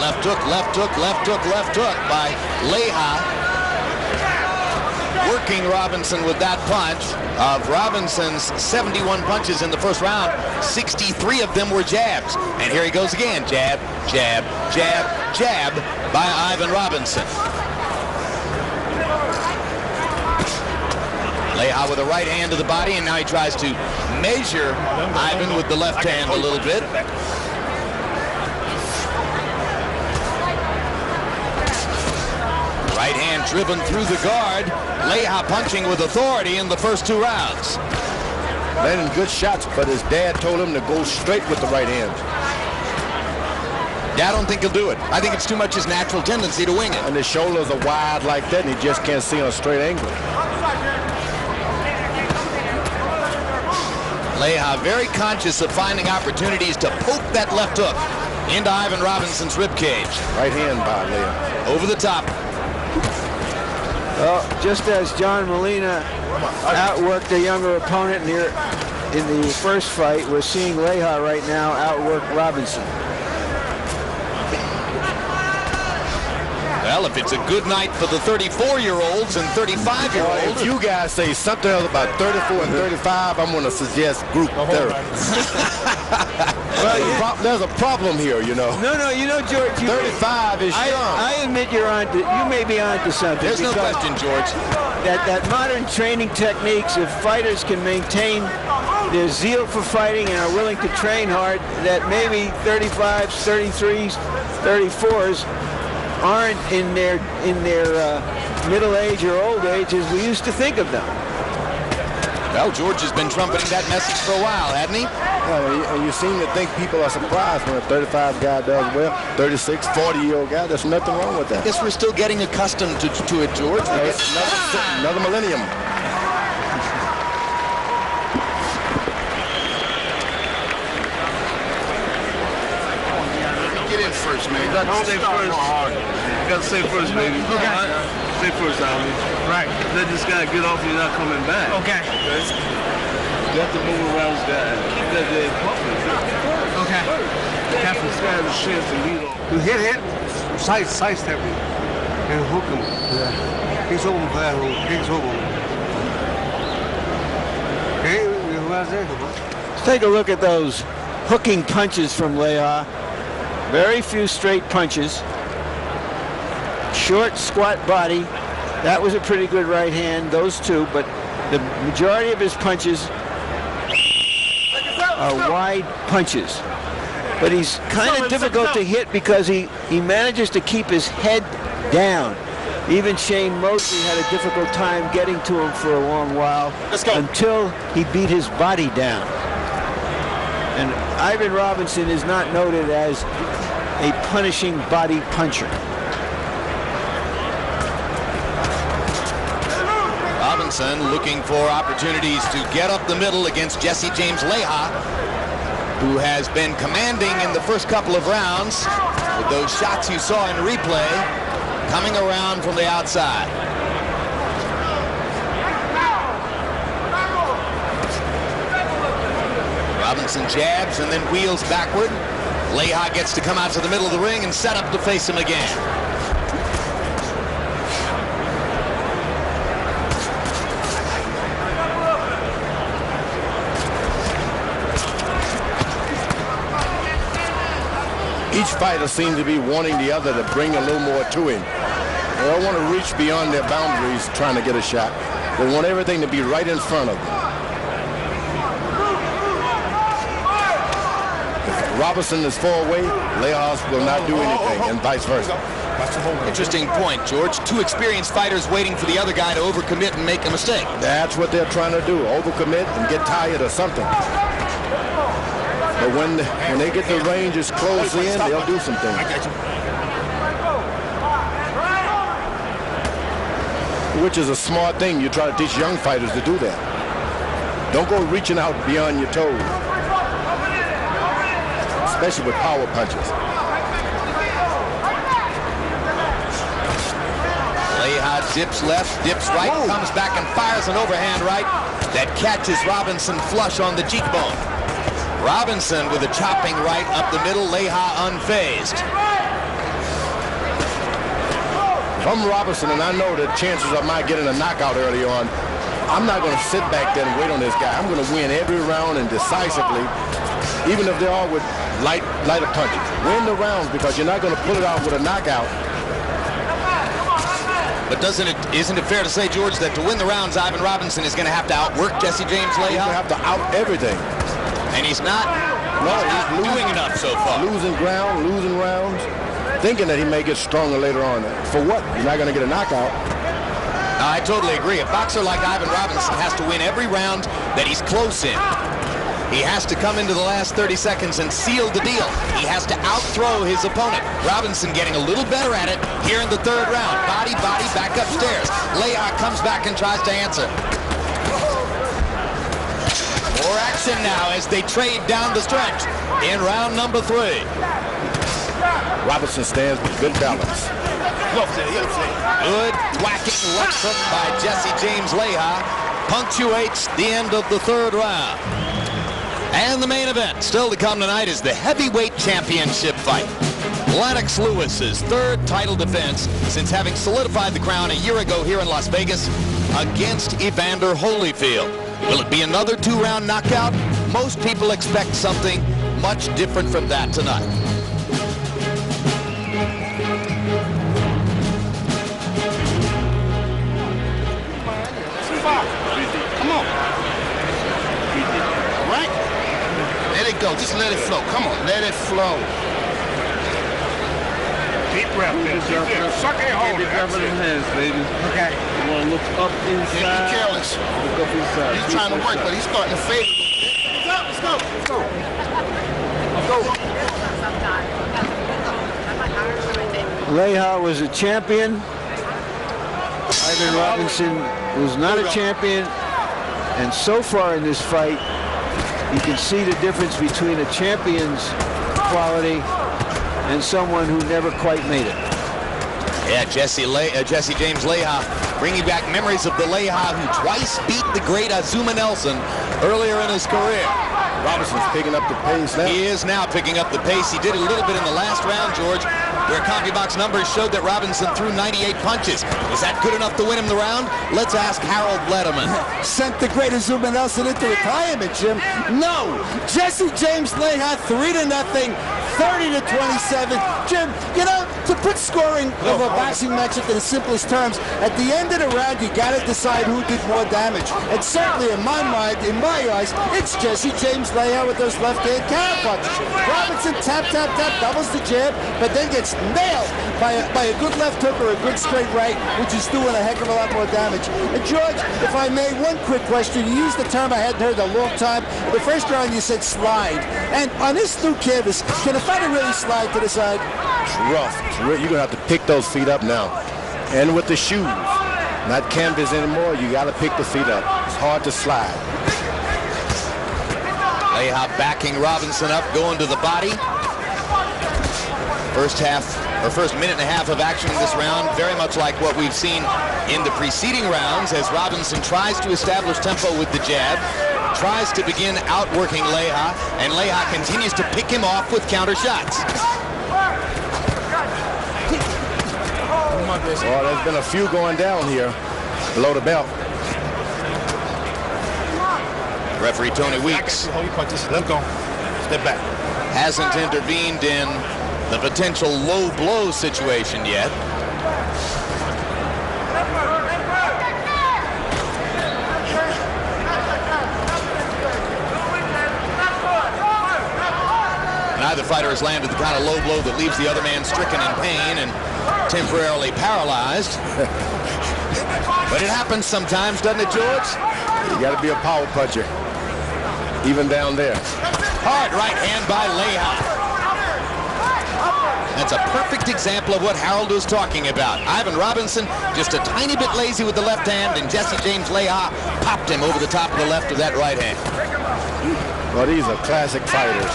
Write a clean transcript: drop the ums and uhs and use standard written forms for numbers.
Left hook, left hook, left hook, left hook by Lieja. Working Robinson with that punch. Of Robinson's 71 punches in the first round, 63 of them were jabs. And here he goes again. Jab, jab, jab, jab by Ivan Robinson. Lieja with a right hand to the body, and now he tries to measure Ivan with the left hand a little bit. Right hand driven through the guard. Lieja punching with authority in the first 2 rounds. Landing good shots, but his dad told him to go straight with the right hand. Yeah, I don't think he'll do it. I think it's too much his natural tendency to wing it. And his shoulders are wide like that, and he just can't see on a straight angle. Lieja very conscious of finding opportunities to poke that left hook into Ivan Robinson's ribcage. Right hand by Lieja. Over the top. Well, just as John Molina outworked a younger opponent in the first fight, we're seeing Lieja right now outwork Robinson. Well, if it's a good night for the 34-year-olds and 35-year-olds. If you guys say something else about 34 and 35, I'm going to suggest group therapy. Well, there's a problem here, you know. No, you know, George. 35 is young. I admit you may be on to something. There's no question, George. That modern training techniques, if fighters can maintain their zeal for fighting and are willing to train hard, that maybe 35s, 33s, 34s aren't in their middle age or old age as we used to think of them. Well, George has been trumpeting that message for a while, hasn't he? Yeah, you seem to think people are surprised when a 35 guy does well. 36, 40-year-old guy, there's nothing wrong with that. Guess we're still getting accustomed to it, George. Another millennium. Get in first, man. You got to stay first. You got to stay first, baby. Okay. Stay first, Ali. Right. Let this guy get off and you're not coming back. Okay. You have to move around this guy. Keep that there pumping. Okay. Careful. This guy has a chance to lead off. You hit, sidestep him, and hook him. Yeah. He's open for that hook. He's open. Okay, let's take a look at those hooking punches from Lieja. Very few straight punches. Short, squat body. That was a pretty good right hand, those two, but the majority of his punches are wide punches. But he's kind of difficult to hit because he manages to keep his head down. Even Shane Mosley had a difficult time getting to him for a long while until he beat his body down. And Ivan Robinson is not noted as a punishing body puncher. Robinson looking for opportunities to get up the middle against James Leija, who has been commanding in the first couple of rounds with those shots you saw in replay coming around from the outside. Robinson jabs and then wheels backward. Lieja gets to come out to the middle of the ring and set up to face him again. Each fighter seems to be wanting the other to bring a little more to him. They don't want to reach beyond their boundaries trying to get a shot. They want everything to be right in front of them. If Robinson is far away, Lieja will not do anything, and vice versa. Interesting point, George. Two experienced fighters waiting for the other guy to overcommit and make a mistake. That's what they're trying to do, overcommit and get tired or something. But when they get the ranges close in, they'll do some things. Which is a smart thing. You try to teach young fighters to do that. Don't go reaching out beyond your toes, especially with power punches. Lieja dips left, dips right, comes back and fires an overhand right that catches Robinson flush on the cheekbone. Robinson with a chopping right up the middle, Lieja unfazed. If I'm Robinson and I know the chances of my getting a knockout early on, I'm not going to sit back there and wait on this guy. I'm going to win every round and decisively, even if they're all with lighter punches. Win the rounds because you're not going to pull it out with a knockout. But isn't it fair to say, George, that to win the rounds, Ivan Robinson is going to have to outwork Jesse James Leija? He's going to have to out everything. And he's not doing enough so far. Losing ground, losing rounds, thinking that he may get stronger later on. For what? You're not going to get a knockout. I totally agree. A boxer like Ivan Robinson has to win every round that he's close in. He has to come into the last 30 seconds and seal the deal. He has to outthrow his opponent. Robinson getting a little better at it here in the third round. Body, back upstairs. Leija comes back and tries to answer. More action now as they trade down the stretch in round number 3. Robinson stands with good balance. Good whacking left hook by Jesse James Leija punctuates the end of the third round. And the main event still to come tonight is the heavyweight championship fight. Lennox Lewis's third title defense since having solidified the crown a year ago here in Las Vegas against Evander Holyfield. Will it be another 2-round knockout? Most people expect something much different from that tonight. Come on. Right? Let it go. Just let it flow. Come on. Let it flow. Deep breath in. Suck it, hold it. That's it. Hands, baby. Okay. You want to look up inside. Can't be careless. Look up inside. He's trying to work, but he's starting to fade. Let's go. Let's go. Let's go. Leija was a champion. Ivan Robinson was not a champion. And so far in this fight, you can see the difference between a champion's quality and someone who never quite made it. Yeah, Jesse James Leija bringing back memories of the Leija who twice beat the great Azuma Nelson earlier in his career. Robinson's picking up the pace now. He is now picking up the pace. He did a little bit in the last round, George, where CompuBox numbers showed that Robinson threw 98 punches. Was that good enough to win him the round? Let's ask Harold Lederman. Sent the great Azuma Nelson into retirement, Jim. No! Jesse James Leija 3-0, 30-27. Jim, you know, to put scoring of a boxing match in the simplest terms, at the end of the round, you got to decide who did more damage. And certainly, in my mind, in my eyes, it's Jesse James Leija with those left-hand counter punches. Robinson tap, doubles the jab, but then gets nailed by a good left hook or a good straight right, which is doing a heck of a lot more damage. And George, if I may, one quick question. You used the term I hadn't heard in a long time. The first round you said slide. And on this new canvas, can a fighter really slide to the side? It's rough. You're going to have to pick those feet up now. And with the shoes, not canvas anymore, you got to pick the feet up. It's hard to slide. Leija backing Robinson up, going to the body. First minute and a half of action in this round, very much like what we've seen in the preceding rounds as Robinson tries to establish tempo with the jab, tries to begin outworking Leija, and Leija continues to pick him off with counter shots. Well, there's been a few going down here below the belt. Referee Tony Weeks Let go. Step back. hasn't intervened in the potential low blow situation yet. Neither fighter has landed the kind of low blow that leaves the other man stricken in pain and temporarily paralyzed. But it happens sometimes, doesn't it, George? You got to be a power puncher, even down there. Hard right hand by Leija. That's a perfect example of what Harold was talking about. Ivan Robinson just a tiny bit lazy with the left hand, and Jesse James Leija popped him over the top of the left with that right hand. Well, these are classic fighters.